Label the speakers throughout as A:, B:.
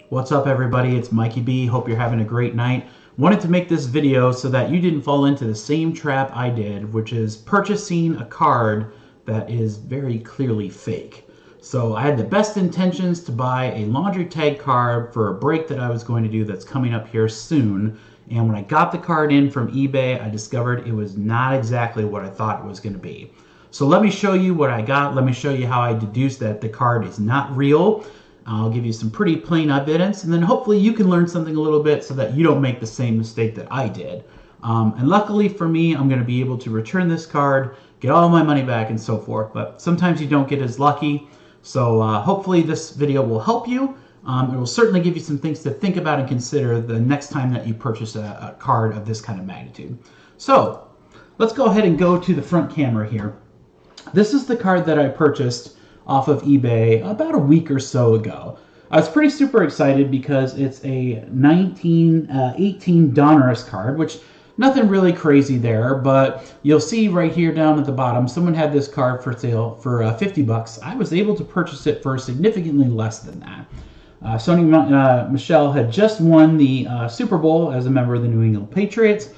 A: What's up, everybody? It's Mikey B. Hope you're having a great night. Wanted to make this video so that you didn't fall into the same trap I did, which is purchasing a card that is very clearly fake. So I had the best intentions to buy a laundry tag card for a break that I was going to do that's coming up here soon. And when I got the card in from eBay, I discovered it was not exactly what I thought it was going to be. So let me show you what I got. Let me show you how I deduced that the card is not real. I'll give you some pretty plain evidence, and then hopefully you can learn something a little bit so that you don't make the same mistake that I did. And luckily for me, I'm going to be able to return this card, get all my money back, and so forth. But sometimes you don't get as lucky. So hopefully this video will help you. It will certainly give you some things to think about and consider the next time that you purchase a card of this kind of magnitude. So let's go ahead and go to the front camera here. This is the card that I purchased off of eBay about a week or so ago. I was pretty super excited because it's a 1918 Donruss card, which nothing really crazy there, but you'll see right here down at the bottom, someone had this card for sale for 50 bucks. I was able to purchase it for significantly less than that. Sony Michel had just won the Super Bowl as a member of the New England Patriots.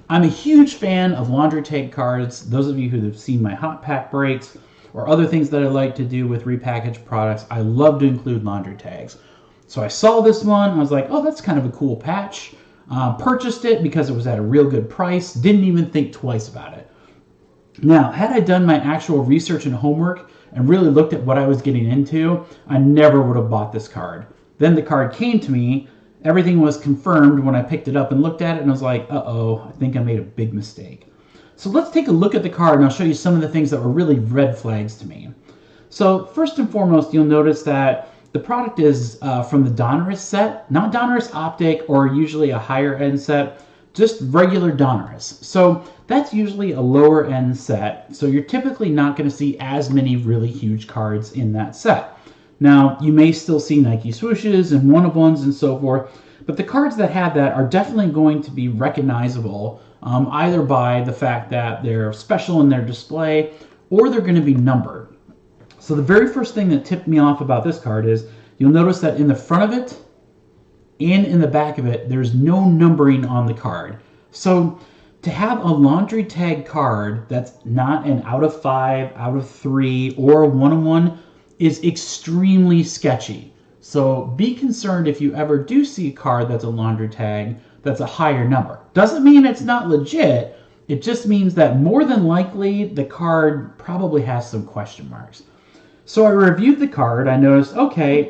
A: I'm a huge fan of laundry tag cards. Those of you who have seen my hot pack breaks or other things that I like to do with repackaged products, I love to include laundry tags. So I saw this one, I was like, oh, that's kind of a cool patch. Purchased it because it was at a real good price, didn't even think twice about it. Now, had I done my actual research and homework and really looked at what I was getting into, I never would have bought this card. Then the card came to me, everything was confirmed when I picked it up and looked at it, and I was like, uh-oh, I think I made a big mistake. So let's take a look at the card, and I'll show you some of the things that were really red flags to me. So first and foremost, you'll notice that the product is from the Donruss set, not Donruss Optic or usually a higher end set, just regular Donruss. So that's usually a lower end set, so you're typically not going to see as many really huge cards in that set. Now, you may still see Nike swooshes and one-of-ones and so forth, but the cards that have that are definitely going to be recognizable either by the fact that they're special in their display or they're going to be numbered. So the very first thing that tipped me off about this card is you'll notice that in the front of it and in the back of it, there's no numbering on the card. So to have a laundry tag card that's not an out of 5, out of 3, or a 1-on-1 is extremely sketchy. So be concerned if you ever do see a card that's a laundry tag that's a higher number. Doesn't mean it's not legit. It just means that more than likely the card probably has some question marks. So I reviewed the card. I noticed, okay,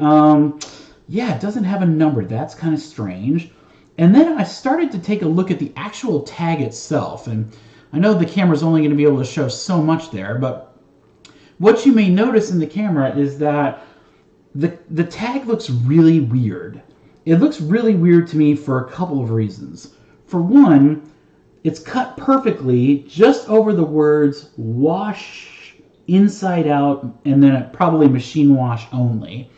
A: yeah, it doesn't have a number. That's kind of strange. And then I started to take a look at the actual tag itself. And I know the camera's only going to be able to show so much there, but what you may notice in the camera is that the tag looks really weird. It looks really weird to me for a couple of reasons. For one, it's cut perfectly just over the words wash inside out and then probably machine wash only,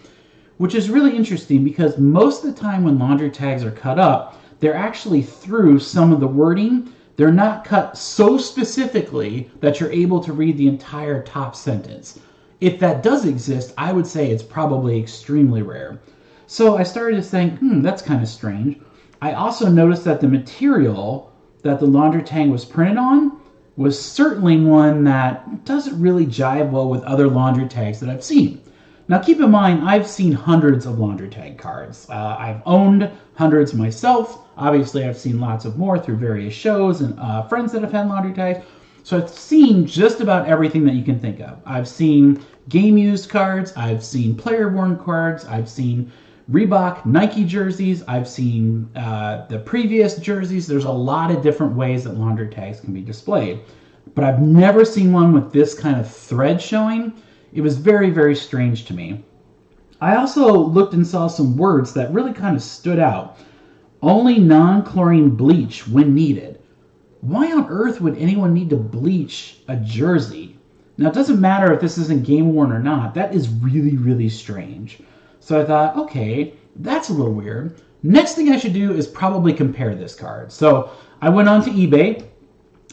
A: which is really interesting because most of the time when laundry tags are cut up, they're actually through some of the wording. They're not cut so specifically that you're able to read the entire top sentence. If that does exist, I would say it's probably extremely rare. So I started to think, that's kind of strange. I also noticed that the material that the laundry tag was printed on was certainly one that doesn't really jive well with other laundry tags that I've seen. Now keep in mind, I've seen hundreds of laundry tag cards. I've owned hundreds myself. Obviously, I've seen lots of more through various shows and friends that have had laundry tags. So I've seen just about everything that you can think of. I've seen game-used cards. I've seen player-worn cards. I've seen Reebok, Nike jerseys. I've seen the previous jerseys. There's a lot of different ways that laundry tags can be displayed. But I've never seen one with this kind of thread showing. It was very, very strange to me. I also looked and saw some words that really kind of stood out. Only non-chlorine bleach when needed. Why on earth would anyone need to bleach a jersey? Now, it doesn't matter if this isn't game worn or not. That is really, really strange. So I thought, okay, that's a little weird. Next thing I should do is probably compare this card. So I went on to eBay.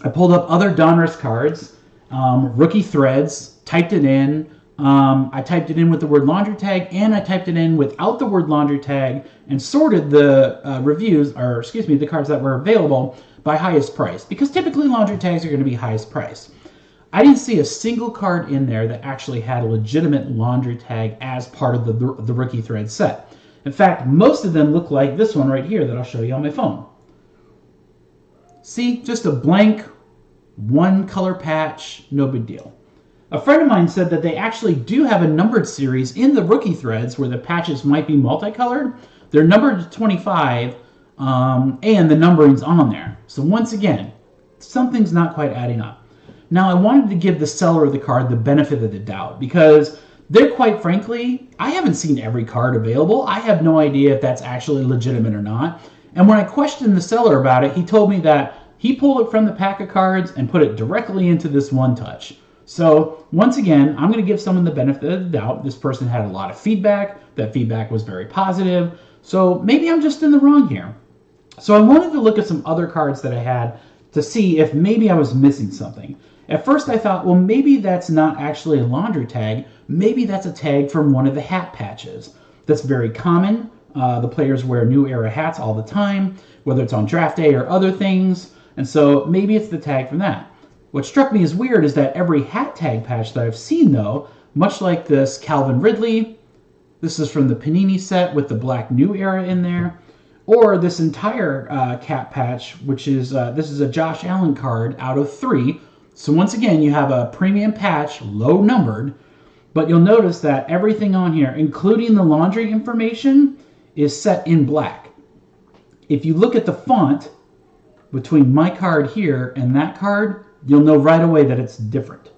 A: I pulled up other Donruss cards, rookie threads, typed it in, I typed it in with the word laundry tag, and I typed it in without the word laundry tag, and sorted the reviews, or excuse me, the cards that were available by highest price, because typically laundry tags are going to be highest price. I didn't see a single card in there that actually had a legitimate laundry tag as part of the Rookie Thread set. In fact, most of them look like this one right here that I'll show you on my phone. See, just a blank one color patch, no big deal. A friend of mine said that they actually do have a numbered series in the Rookie Threads where the patches might be multicolored. They're numbered to 25, and the numbering's on there. So once again, something's not quite adding up. Now, I wanted to give the seller of the card the benefit of the doubt, because they're, quite frankly, I haven't seen every card available. I have no idea if that's actually legitimate or not. And when I questioned the seller about it, he told me that he pulled it from the pack of cards and put it directly into this One Touch. So once again, I'm going to give someone the benefit of the doubt. This person had a lot of feedback. That feedback was very positive. So maybe I'm just in the wrong here. So I wanted to look at some other cards that I had to see if maybe I was missing something. At first I thought, well, maybe that's not actually a laundry tag. Maybe that's a tag from one of the hat patches. That's very common. The players wear New Era hats all the time, whether it's on draft day or other things. And so maybe it's the tag from that. What struck me as weird is that every hat tag patch that I've seen, though, much like this Calvin Ridley, this is from the Panini set with the black New Era in there, or this entire cap patch, which is, this is a Josh Allen card out of 3. So once again, you have a premium patch, low numbered, but you'll notice that everything on here, including the laundry information, is set in black. If you look at the font between my card here and that card, you'll know right away that it's different.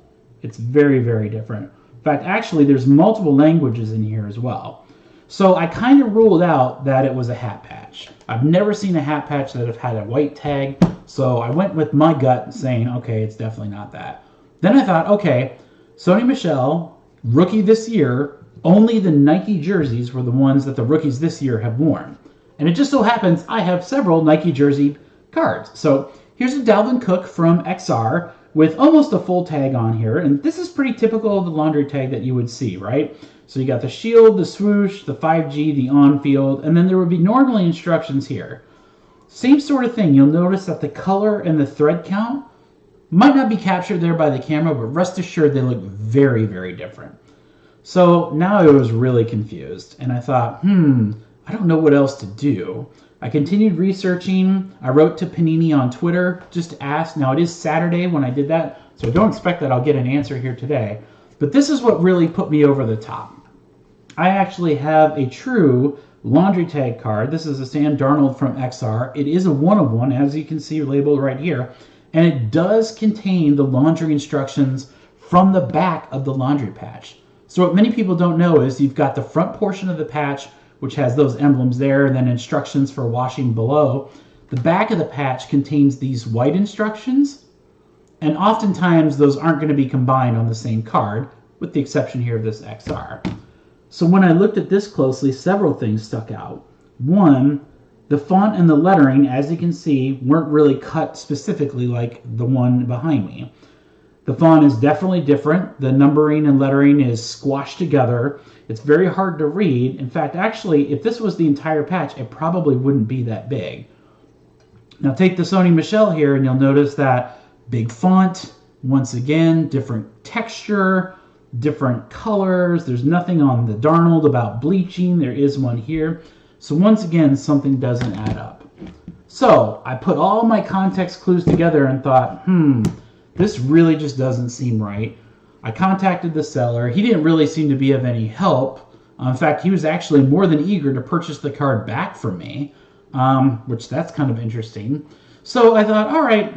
A: It's very, very different. In fact, actually, there's multiple languages in here as well. So I kind of ruled out that it was a hat patch. I've never seen a hat patch that have had a white tag, so I went with my gut saying, okay, it's definitely not that. Then I thought, okay, Sony Michel, rookie this year, only the Nike jerseys were the ones that the rookies this year have worn. And it just so happens I have several Nike jersey cards. So here's a Dalvin Cook from XR with almost a full tag on here. And this is pretty typical of the laundry tag that you would see, right? So you got the shield, the swoosh, the 5G, the on-field, and then there would be normally instructions here. Same sort of thing. You'll notice that the color and the thread count might not be captured there by the camera, but rest assured they look very, very different. So now I was really confused, and I thought, I don't know what else to do. I continued researching. I wrote to Panini on Twitter just to ask. Now, it is Saturday when I did that, so don't expect that I'll get an answer here today. But this is what really put me over the top. I actually have a true laundry tag card. This is a Sam Darnold from XR. It is a 1/1, as you can see labeled right here, and it does contain the laundry instructions from the back of the laundry patch. So what many people don't know is you've got the front portion of the patch, which has those emblems there, and then instructions for washing below. The back of the patch contains these white instructions, and oftentimes those aren't going to be combined on the same card, with the exception here of this XR. So when I looked at this closely, several things stuck out. One, the font and the lettering, as you can see, weren't really cut specifically like the one behind me. The font is definitely different. The numbering and lettering is squashed together. It's very hard to read. In fact, actually, if this was the entire patch, it probably wouldn't be that big. Now take the Sony Michel here, and you'll notice that big font, once again, different texture, different colors. There's nothing on the Darnold about bleaching. There is one here. So once again, something doesn't add up. So I put all my context clues together and thought, this really just doesn't seem right. I contacted the seller. He didn't really seem to be of any help. In fact, he was actually more than eager to purchase the card back from me, which that's kind of interesting. So I thought, all right,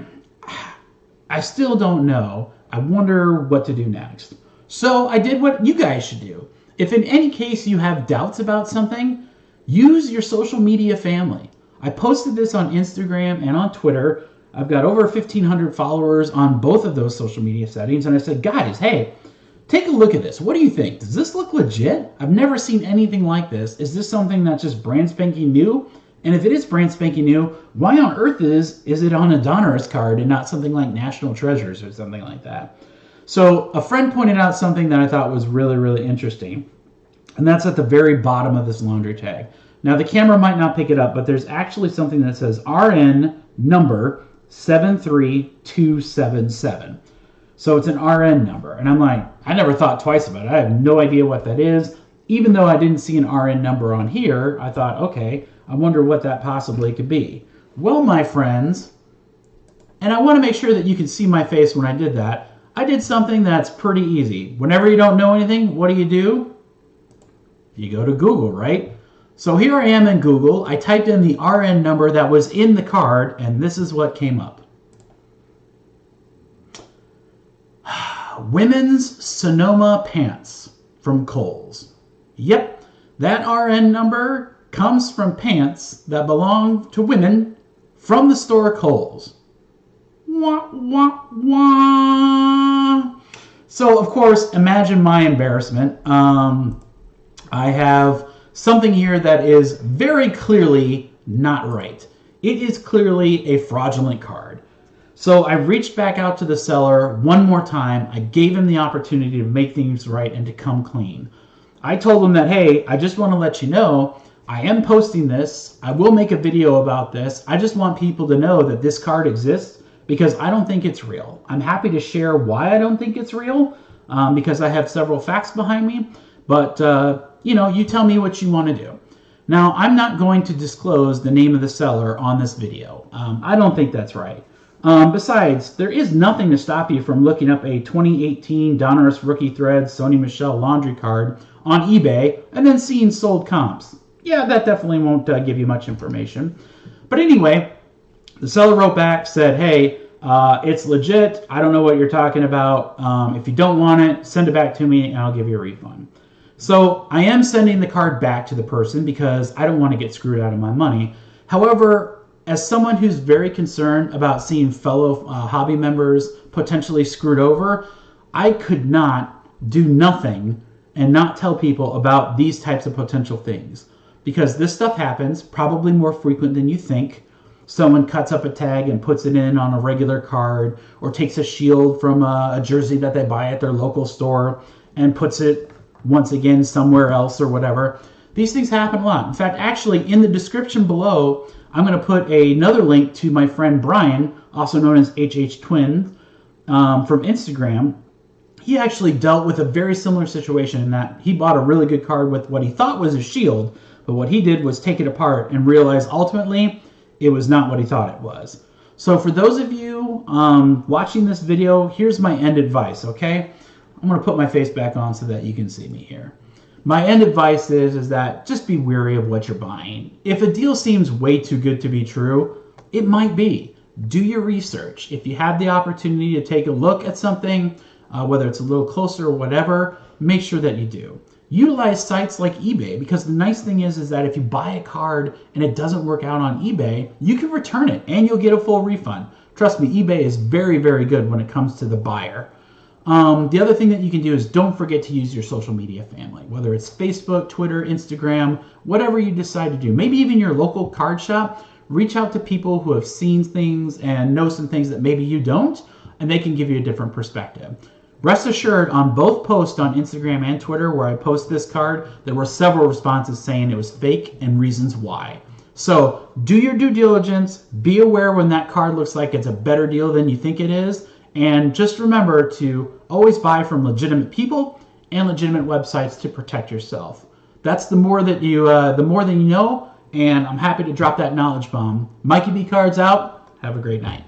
A: I still don't know. I wonder what to do next. So I did what you guys should do. If in any case you have doubts about something, use your social media family. I posted this on Instagram and on Twitter. I've got over 1,500 followers on both of those social media settings. And I said, guys, hey, take a look at this. What do you think? Does this look legit? I've never seen anything like this. Is this something that's just brand spanking new? And if it is brand spanking new, why on earth is it on a Donruss card and not something like National Treasures or something like that? So a friend pointed out something that I thought was really, really interesting, and that's at the very bottom of this laundry tag. Now the camera might not pick it up, but there's actually something that says RN number 73277. So it's an RN number. And I'm like, I never thought twice about it. I have no idea what that is. Even though I didn't see an RN number on here, I thought, okay, I wonder what that possibly could be. Well, my friends, and I want to make sure that you can see my face when I did that, I did something that's pretty easy. Whenever you don't know anything, what do? You go to Google, right? So here I am in Google. I typed in the RN number that was in the card, and this is what came up. Women's Sonoma pants from Kohl's. Yep, that RN number comes from pants that belong to women from the store Kohl's. Wah, wah, wah. So, of course, imagine my embarrassment. I have something here that is very clearly not right. It is clearly a fraudulent card. So I reached back out to the seller one more time. I gave him the opportunity to make things right and to come clean. I told him that, hey, I just want to let you know, I am posting this. I will make a video about this. I just want people to know that this card exists because I don't think it's real. I'm happy to share why I don't think it's real because I have several facts behind me. But, you know, you tell me what you want to do. Now, I'm not going to disclose the name of the seller on this video. I don't think that's right. Besides, there is nothing to stop you from looking up a 2018 Donruss Rookie Threads Sony Michel laundry card on eBay and then seeing sold comps. Yeah, that definitely won't give you much information. But anyway, the seller wrote back, said, hey, it's legit. I don't know what you're talking about. If you don't want it, send it back to me and I'll give you a refund. So I am sending the card back to the person because I don't want to get screwed out of my money. However, as someone who's very concerned about seeing fellow hobby members potentially screwed over, I could not do nothing and not tell people about these types of potential things. Because this stuff happens probably more frequent than you think. Someone cuts up a tag and puts it in on a regular card, or takes a shield from a jersey that they buy at their local store and puts it once again somewhere else or whatever. These things happen a lot. In fact, actually in the description below, I'm going to put another link to my friend Brian, also known as HH Twin, from Instagram. He actually dealt with a very similar situation in that he bought a really good card with what he thought was a shield, but what he did was take it apart and realize ultimately it was not what he thought it was. So for those of you watching this video, here's my end advice, okay? I'm going to put my face back on so that you can see me here. My end advice is that just be wary of what you're buying. If a deal seems way too good to be true, it might be. Do your research. If you have the opportunity to take a look at something, whether it's a little closer or whatever, make sure that you do. Utilize sites like eBay, because the nice thing is that if you buy a card and it doesn't work out on eBay, you can return it and you'll get a full refund. Trust me, eBay is very, very good when it comes to the buyer. The other thing that you can do is don't forget to use your social media family, whether it's Facebook, Twitter, Instagram, whatever you decide to do. Maybe even your local card shop. Reach out to people who have seen things and know some things that maybe you don't, and they can give you a different perspective. Rest assured, on both posts on Instagram and Twitter where I post this card, there were several responses saying it was fake and reasons why. So do your due diligence. Be aware when that card looks like it's a better deal than you think it is. And just remember to always buy from legitimate people and legitimate websites to protect yourself. That's the more that you know, and I'm happy to drop that knowledge bomb. Mikey B Cards out. Have a great night.